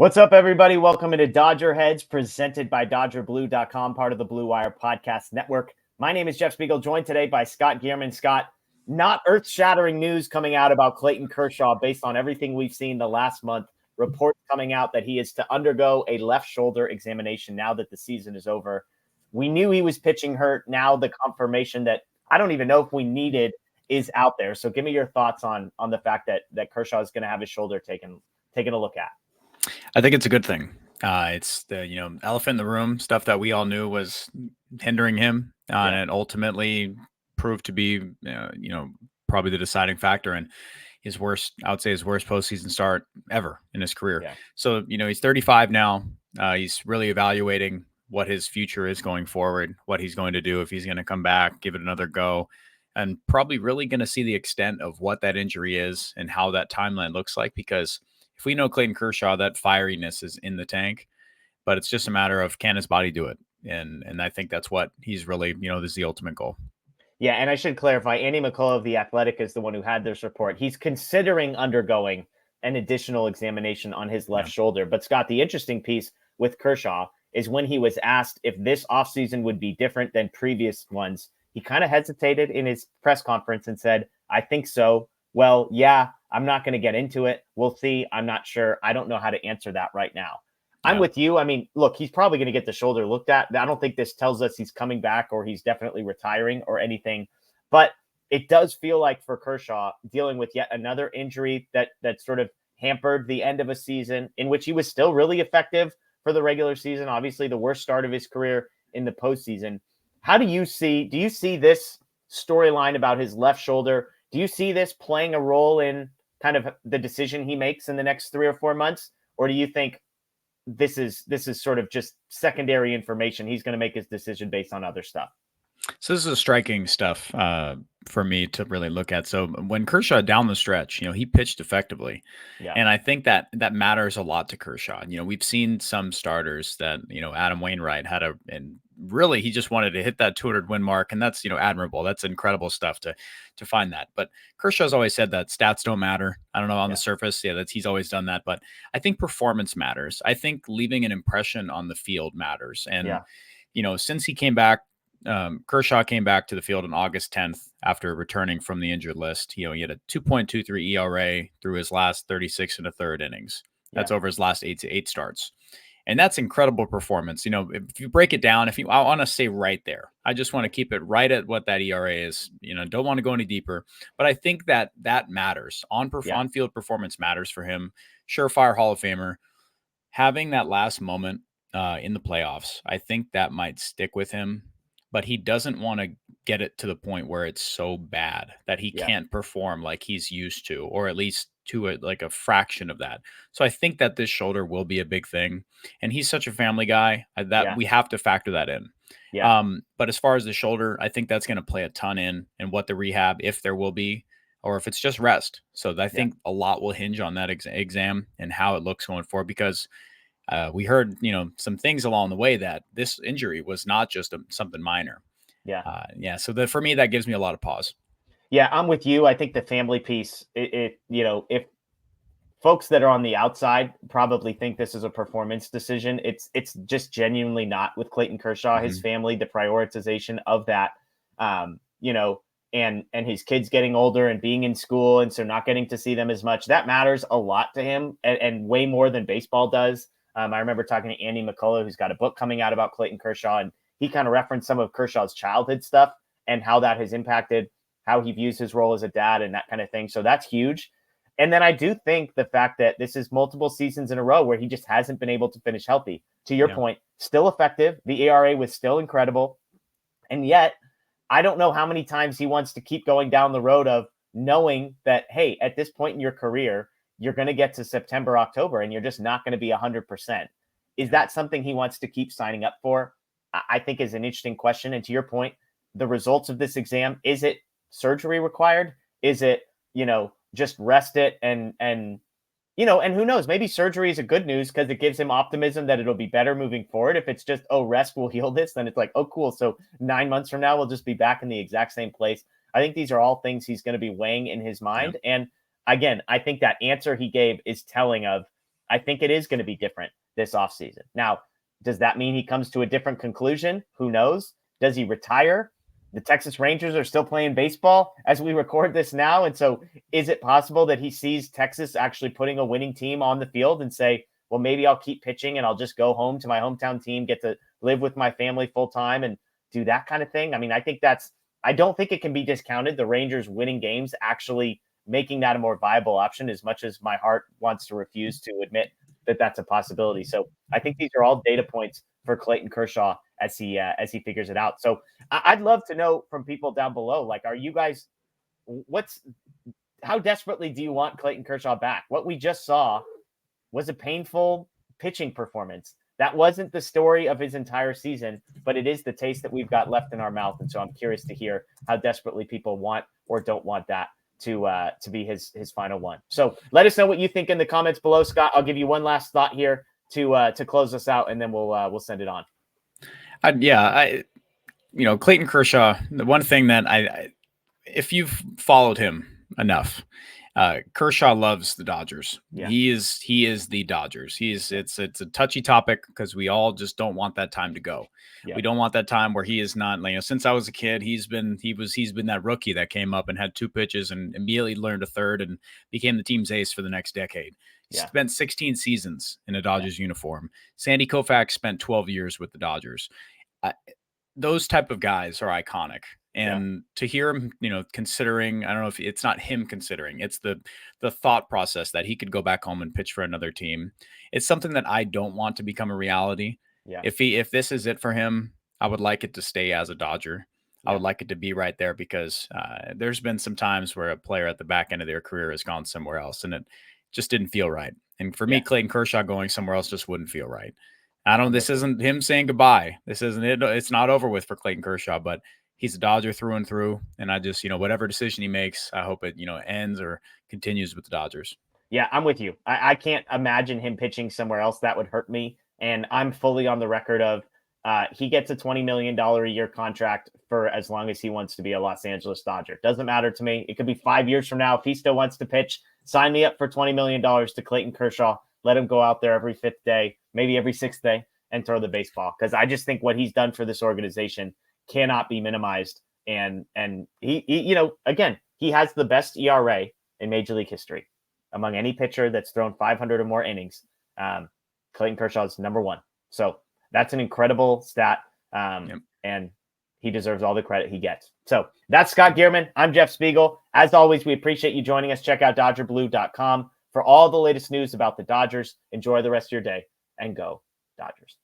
What's up, everybody? Welcome into DodgerHeads, presented by DodgerBlue.com, part of the Blue Wire Podcast Network. My name is Jeff Spiegel, joined today by Scott Geirman. Scott, not earth-shattering news coming out about Clayton Kershaw based on everything we've seen the last month. Reports coming out that he is to undergo a left shoulder examination now that the season is over. We knew he was pitching hurt. Now the confirmation that I don't even know if we needed is out there. So give me your thoughts on the fact that Kershaw is going to have his shoulder taken a look at. I think it's a good thing. It's the elephant in the room, stuff that we all knew was hindering him, and it ultimately proved to be probably the deciding factor in his worst postseason start ever in his career. Yeah. So he's 35 now. He's really evaluating what his future is going forward, what he's going to do, if he's going to come back, give it another go, and probably really going to see the extent of what that injury is and how that timeline looks like. Because if we know Clayton Kershaw, that fieriness is in the tank, but it's just a matter of, can his body do it? And I think that's what he's really, this is the ultimate goal. Yeah, and I should clarify, Andy McCullough of The Athletic is the one who had this report. He's considering undergoing an additional examination on his left shoulder. But Scott, the interesting piece with Kershaw is when he was asked if this offseason would be different than previous ones, he kind of hesitated in his press conference and said, I think so. Well, yeah, I'm not going to get into it. We'll see. I'm not sure. I don't know how to answer that right now. I'm with you. I mean, look, he's probably going to get the shoulder looked at. I don't think this tells us he's coming back or he's definitely retiring or anything. But it does feel like for Kershaw, dealing with yet another injury that sort of hampered the end of a season in which he was still really effective for the regular season. Obviously, the worst start of his career in the postseason. Do you see this storyline about his left shoulder? Do you see this playing a role in kind of the decision he makes in the next 3 or 4 months? Or do you think this is sort of just secondary information? He's going to make his decision based on other stuff. So this is striking stuff for me to really look at. So when Kershaw down the stretch, he pitched effectively. Yeah. And I think that matters a lot to Kershaw. We've seen some starters that, Adam Wainwright had and really he just wanted to hit that 200 win mark. And that's, admirable. That's incredible stuff to find that. But Kershaw's always said that stats don't matter. I don't know on the surface. Yeah, he's always done that. But I think performance matters. I think leaving an impression on the field matters. And, since he came back, Kershaw came back to the field on August 10th after returning from the injured list. He had a 2.23 ERA through his last 36 and a third innings. That's over his last 8 starts. And that's incredible performance. If you break it down, I want to stay right there. I just want to keep it right at what that ERA is. Don't want to go any deeper. But I think that matters. On-field performance matters for him. Surefire Hall of Famer. Having that last moment in the playoffs, I think that might stick with him. But he doesn't want to get it to the point where it's so bad that he can't perform like he's used to, or at least to a fraction of that. So I think that this shoulder will be a big thing. And he's such a family guy that we have to factor that in. Yeah. But as far as the shoulder, I think that's going to play a ton in what the rehab, if there will be, or if it's just rest. So I think a lot will hinge on that exam and how it looks going forward, because we heard, some things along the way that this injury was not just something minor. So for me, that gives me a lot of pause. Yeah, I'm with you. I think the family piece, if folks that are on the outside probably think this is a performance decision, it's just genuinely not with Clayton Kershaw. His family, the prioritization of that, and his kids getting older and being in school, and so not getting to see them as much, that matters a lot to him, and way more than baseball does. I remember talking to Andy McCullough, who's got a book coming out about Clayton Kershaw, and he kind of referenced some of Kershaw's childhood stuff and how that has impacted how he views his role as a dad and that kind of thing. So that's huge. And then I do think the fact that this is multiple seasons in a row where he just hasn't been able to finish healthy. To your point, still effective. The ERA was still incredible. And yet, I don't know how many times he wants to keep going down the road of knowing that, hey, at this point in your career, you're going to get to September, October, and you're just not going to be 100%. Is that something he wants to keep signing up for? I think is an interesting question. And to your point, the results of this exam, is it surgery required? Is it, just rest it and who knows, maybe surgery is a good news because it gives him optimism that it'll be better moving forward. If it's just, rest will heal this, then it's like, oh, cool. So 9 months from now, we'll just be back in the exact same place. I think these are all things he's going to be weighing in his mind. And again, I think that answer he gave is telling of I think it is going to be different this offseason. Now, does that mean he comes to a different conclusion? Who knows? Does he retire? The Texas Rangers are still playing baseball as we record this now. And so is it possible that he sees Texas actually putting a winning team on the field and say, well, maybe I'll keep pitching and I'll just go home to my hometown team, get to live with my family full time and do that kind of thing? I mean, I don't think it can be discounted. The Rangers winning games actually making that a more viable option, as much as my heart wants to refuse to admit that that's a possibility. So I think these are all data points for Clayton Kershaw as he figures it out. So I'd love to know from people down below, like, are you guys, how desperately do you want Clayton Kershaw back? What we just saw was a painful pitching performance. That wasn't the story of his entire season, but it is the taste that we've got left in our mouth. And so I'm curious to hear how desperately people want or don't want that to be his final one. So let us know what you think in the comments below. Scott, I'll give you one last thought here to close us out, and then we'll send it on. Clayton Kershaw, the one thing that if you've followed him enough, Kershaw loves the Dodgers. Yeah. He is the Dodgers. It's a touchy topic because we all just don't want that time to go. Yeah. We don't want that time where he is not, since I was a kid, he's been that rookie that came up and had 2 pitches and immediately learned a third and became the team's ace for the next decade. Yeah. Spent 16 seasons in a Dodgers uniform. Sandy Koufax spent 12 years with the Dodgers. Those type of guys are iconic. And to hear him, considering, I don't know if it's not him considering, it's the thought process that he could go back home and pitch for another team. It's something that I don't want to become a reality. Yeah. If this is it for him, I would like it to stay as a Dodger. Yeah. I would like it to be right there because there's been some times where a player at the back end of their career has gone somewhere else and it just didn't feel right. And for me, Clayton Kershaw going somewhere else just wouldn't feel right. This isn't him saying goodbye. This isn't it. It's not over with for Clayton Kershaw, but he's a Dodger through and through. And I just, whatever decision he makes, I hope it, ends or continues with the Dodgers. Yeah, I'm with you. I can't imagine him pitching somewhere else. That would hurt me. And I'm fully on the record of he gets a $20 million a year contract for as long as he wants to be a Los Angeles Dodger. Doesn't matter to me. It could be 5 years from now. If he still wants to pitch, sign me up for $20 million to Clayton Kershaw. Let him go out there every 5th day, maybe every 6th day, and throw the baseball. Because I just think what he's done for this organization cannot be minimized. And he again, he has the best ERA in Major League history among any pitcher that's thrown 500 or more innings. Clayton Kershaw is number 1. So that's an incredible stat. And he deserves all the credit he gets. So that's Scott Geirman. I'm Jeff Spiegel. As always, we appreciate you joining us. Check out DodgerBlue.com for all the latest news about the Dodgers. Enjoy the rest of your day and go Dodgers.